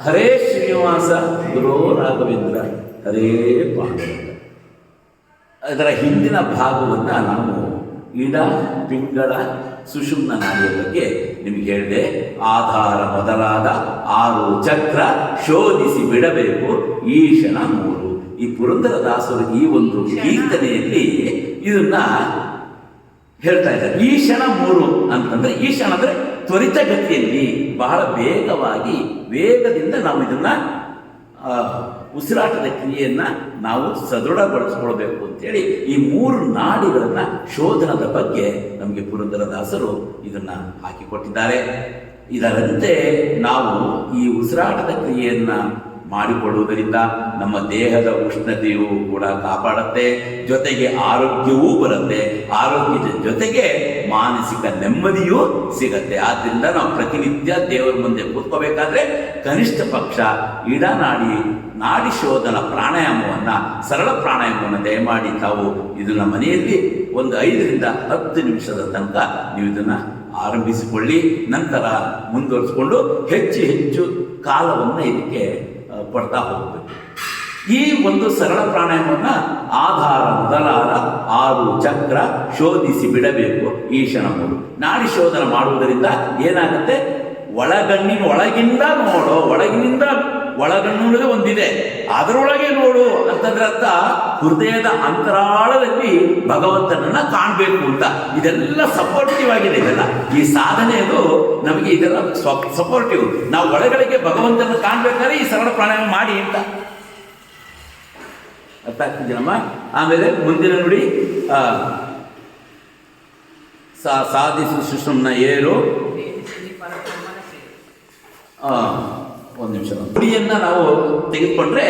ಹರೇ ಶ್ರೀನಿವಾಸ ಗುರೋ ರಾಘವೇಂದ್ರ ಹರೇ ಪಾಂಡುರಂಗ. ಅದರ ಹಿಂದಿನ ಭಾಗವನ್ನು ನಾವು ಇಡ ಪಿಂಗಳ ಸುಷುಮ್ನ ನಾಡಿಯ ಬಗ್ಗೆ ನಿಮಗೆ ಹೇಳಿದೆ. ಆಧಾರ ಮೊದಲಾದ 6 ಚಕ್ರ ಶೋಧಿಸಿ ಬಿಡಬೇಕು ಈಶನ 3. ಈ ಪುರಂದರದಾಸರು ಈ ಒಂದು ಕೀರ್ತನೆಯಲ್ಲಿ ಇದನ್ನ ಹೇಳ್ತಾ ಇದ್ದಾರೆ. ಈಶನ 3 ಅಂತಂದ್ರೆ, ಈಶನ ಅಂದ್ರೆ ತ್ವರಿತಗತಿಯಲ್ಲಿ ಬಹಳ ವೇಗದಿಂದ ನಾವು ಇದನ್ನ ಉಸಿರಾಟದ ಕ್ರಿಯೆಯನ್ನು ನಾವು ಸದೃಢಗೊಳಿಸ್ಕೊಳ್ಬೇಕು ಅಂತೇಳಿ ಈ 3 ನಾಡಿಗಳನ್ನು ಶೋಧನದ ಬಗ್ಗೆ ನಮಗೆ ಪುರಂದರದಾಸರು ಇದನ್ನು ಹಾಕಿಕೊಟ್ಟಿದ್ದಾರೆ. ಇದರಂತೆ ನಾವು ಈ ಉಸಿರಾಟದ ಕ್ರಿಯೆಯನ್ನು ಮಾಡಿಕೊಳ್ಳುವುದರಿಂದ ನಮ್ಮ ದೇಹದ ಉಷ್ಣತೆಯೂ ಕೂಡ ಕಾಪಾಡುತ್ತೆ, ಜೊತೆಗೆ ಆರೋಗ್ಯವೂ ಬರುತ್ತೆ, ಆರೋಗ್ಯದ ಜೊತೆಗೆ ಮಾನಸಿಕ ನೆಮ್ಮದಿಯೂ ಸಿಗತ್ತೆ. ಆದ್ದರಿಂದ ನಾವು ಪ್ರತಿನಿತ್ಯ ದೇವರ ಮುಂದೆ ಕೂತ್ಕೋಬೇಕಾದ್ರೆ ಕನಿಷ್ಠ ಪಕ್ಷ ನಾಡಿ ಶೋಧನ ಪ್ರಾಣಾಯಾಮವನ್ನು, ಸರಳ ಪ್ರಾಣಾಯಾಮವನ್ನು ದಯಮಾಡಿ ತಾವು ಇದನ್ನು ಮನೆಯಲ್ಲಿ ಒಂದು 5 ರಿಂದ 10 ನಿಮಿಷದ ತನಕ ನೀವು ಇದನ್ನು ಆರಂಭಿಸಿಕೊಳ್ಳಿ. ನಂತರ ಮುಂದುವರಿಸಿಕೊಂಡು ಹೆಚ್ಚು ಕಾಲವನ್ನು ಇದಕ್ಕೆ ಕೊಡ್ತಾ ಹೋಗಬೇಕು. ಈ ಒಂದು ಸರಳ ಪ್ರಾಣಾಯಾಮವನ್ನು ಆಧಾರ ಮೊದಲಾದ 6 ಚಕ್ರ ಶೋಧಿಸಿ ಬಿಡಬೇಕು ಈಶನ 3. ನಾಡಿ ಶೋಧನ ಮಾಡುವುದರಿಂದ ಏನಾಗುತ್ತೆ, ಒಳಗಿಂದ ನೋಡೋ, ಒಳಗಣ್ಣು ಒಂದಿದೆ, ಅದರೊಳಗೆ ನೋಡು ಅಂತಂದ್ರೆ ಅರ್ಥ ಹೃದಯದ ಅಂತರಾಳದಲ್ಲಿ ಭಗವಂತನನ್ನ ಕಾಣಬೇಕು ಅಂತ. ಇದೆಲ್ಲ ಸಪೋರ್ಟಿವ್ ಆಗಿದೆ. ಇದೆಲ್ಲ ಈ ಸಾಧನೆಯದು ನಮಗೆ ಇದೆಲ್ಲ ಸಪೋರ್ಟಿವ್. ನಾವು ಒಳಗಡೆಗೆ ಭಗವಂತನ ಕಾಣಬೇಕಾದ್ರೆ ಈ ಸರಳ ಪ್ರಾಣಾಯಾಮ ಮಾಡಿ ಅಂತ ಅರ್ಥ ಆಗ್ತಿದ್ದೀನಮ್ಮ. ಆಮೇಲೆ ಮುಂದಿನ ನುಡಿ ಸಾಧಿಸು ಸುಷುಮ್ನ ಏರು. ಒಂದು ನಿಮಿಷ ನುಡಿಯನ್ನು ನಾವು ತೆಗೆದುಕೊಂಡ್ರೆ,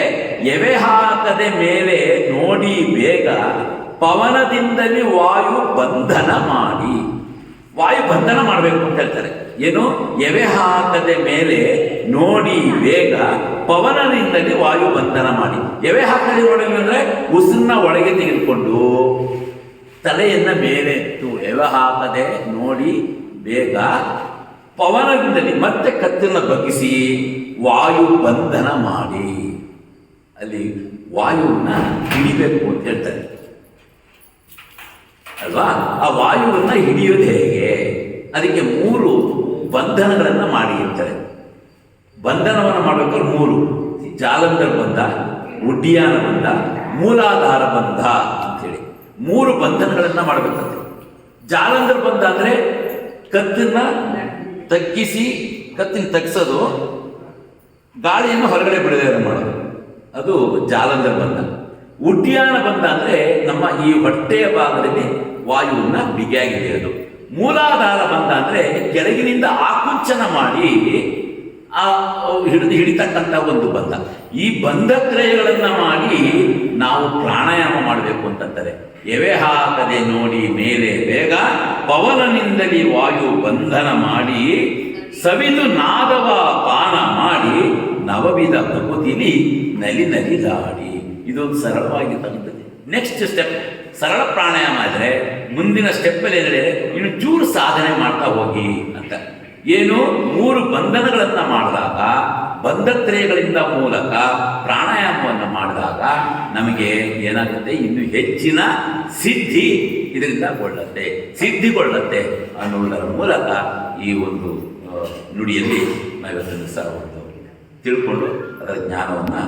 ಎವೆ ಹಾಕದೆ ಮೇಲೆ ನೋಡಿ ಬೇಗ ಪವನದಿಂದಲೇ ವಾಯು ಬಂಧನ ಮಾಡಿ. ವಾಯು ಬಂಧನ ಮಾಡಬೇಕು ಅಂತ ಹೇಳ್ತಾರೆ. ಏನು, ಎವೆ ಹಾಕದೆ ಮೇಲೆ ನೋಡಿ ಬೇಗ ಪವನದಿಂದಲೇ ವಾಯು ಬಂಧನ ಮಾಡಿ. ಎವೆ ಹಾಕದೆ ನೋಡಿ ಅಂದರೆ ಉಸಿರನ್ನ ಒಳಗೆ ತೆಗೆದುಕೊಂಡು ತಲೆಯನ್ನ ಮೇಲೆ ಎತ್ತು, ಎವೆ ಹಾಕದೆ ನೋಡಿ ಬೇಗ ಪವನದಿಂದಲೇ ಮತ್ತೆ ಕತ್ತನ್ನು ಬಗ್ಗಿಸಿ ವಾಯು ಬಂಧನ ಮಾಡಿ. ಅಲ್ಲಿ ವಾಯುವನ್ನ ಹಿಡಿಬೇಕು ಅಂತ ಹೇಳ್ತಾರೆ ಅಲ್ವಾ. ಆ ವಾಯುವನ್ನು ಹಿಡಿಯೋದು ಹೇಗೆ, ಅದಕ್ಕೆ 3 ಬಂಧನಗಳನ್ನು ಮಾಡಿ ಇರ್ತಾರೆ. ಬಂಧನವನ್ನು ಮಾಡಬೇಕಾದ್ರೆ 3: ಜಾಲಂಧರ ಬಂಧ, ಉಡ್ಡಿಯಾನ ಬಂಧ, ಮೂಲಾಧಾರ ಬಂಧ ಅಂತೇಳಿ 3 ಬಂಧನಗಳನ್ನು ಮಾಡಬೇಕಂತೆ. ಜಾಲಂಧರ ಬಂಧ ಅಂದರೆ ಕತ್ತನ್ನ ತಗ್ಗಿಸೋದು, ಗಾಳಿಯನ್ನು ಹೊರಗಡೆ ಬಿಡುಗಡೆ ಮಾಡೋದು, ಅದು ಜಾಲಂಧರ ಬಂಧ. ಉಡ್ಡಿಯಾನ ಬಂಧ ಅಂದರೆ ನಮ್ಮ ಈ ಹೊಟ್ಟೆಯ ಭಾಗದಲ್ಲಿ ವಾಯುವನ್ನು ಬಿಗಿಯಾಗಿ ಹಿಡಿಯೋದು. ಮೂಲಾಧಾರ ಬಂಧ ಅಂದರೆ ಕೆಳಗಿನಿಂದ ಆಕುಂಚನ ಮಾಡಿ ಹಿಡಿತಕ್ಕಂಥ ಒಂದು ಬಂಧ. ಈ ಬಂಧ ಕ್ರಿಯೆಗಳನ್ನು ಮಾಡಿ ನಾವು ಪ್ರಾಣಾಯಾಮ ಮಾಡಬೇಕು ಅಂತಂತಾರೆ. ಎವೆ ಹಾಕದೆ ನೋಡಿ ಮೇಲೆ ಬೇಗ ಪವನನಿಂದಲೇ ವಾಯು ಬಂಧನ ಮಾಡಿ ಸವಿದು ನಾದವ ಪಾನ ಮಾಡಿ ನವವಿಧ ಪ್ರಕೃತಿಲಿ ನಲಿದಾಡಿ. ಇದೊಂದು ಸರಳವಾಗಿ ತಂದಿದೆ. ನೆಕ್ಸ್ಟ್ ಸ್ಟೆಪ್ ಸರಳ ಪ್ರಾಣಾಯಾಮ ಆದರೆ ಮುಂದಿನ ಸ್ಟೆಪ್ಪಲ್ಲಿ ಏನಿದೆ, ಇನ್ನು ಚೂರು ಸಾಧನೆ ಮಾಡ್ತಾ ಹೋಗಿ ಅಂತ. ಏನು, 3 ಬಂಧನಗಳನ್ನು ಮಾಡಿದಾಗ, ಬಂಧಕ್ರಿಯೆಗಳಿಂದ ಮೂಲಕ ಪ್ರಾಣಾಯಾಮವನ್ನು ಮಾಡಿದಾಗ ನಮಗೆ ಏನಾಗುತ್ತೆ, ಇನ್ನು ಹೆಚ್ಚಿನ ಸಿದ್ಧಿಗೊಳ್ಳುತ್ತೆ ಅನ್ನುವುದರ ಮೂಲಕ ಈ ಒಂದು ನುಡಿಯಲ್ಲಿ ನಾವಿವತ್ತನ್ನು ಒಂದು ತಿಳ್ಕೊಂಡು ಅದರ ಜ್ಞಾನವನ್ನು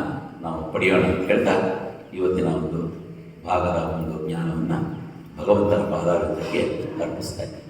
ನಾವು ಪಡೆಯೋಣ ಅಂತ ಹೇಳ್ತಾ ಇವತ್ತಿನ ಒಂದು ಭಾಗದ ಒಂದು ಜ್ಞಾನವನ್ನು ಭಗವಂತನ ಪಾದಾರಕ್ಕೆ ಅರ್ಪಿಸ್ತಾ ಇದ್ದೇನೆ.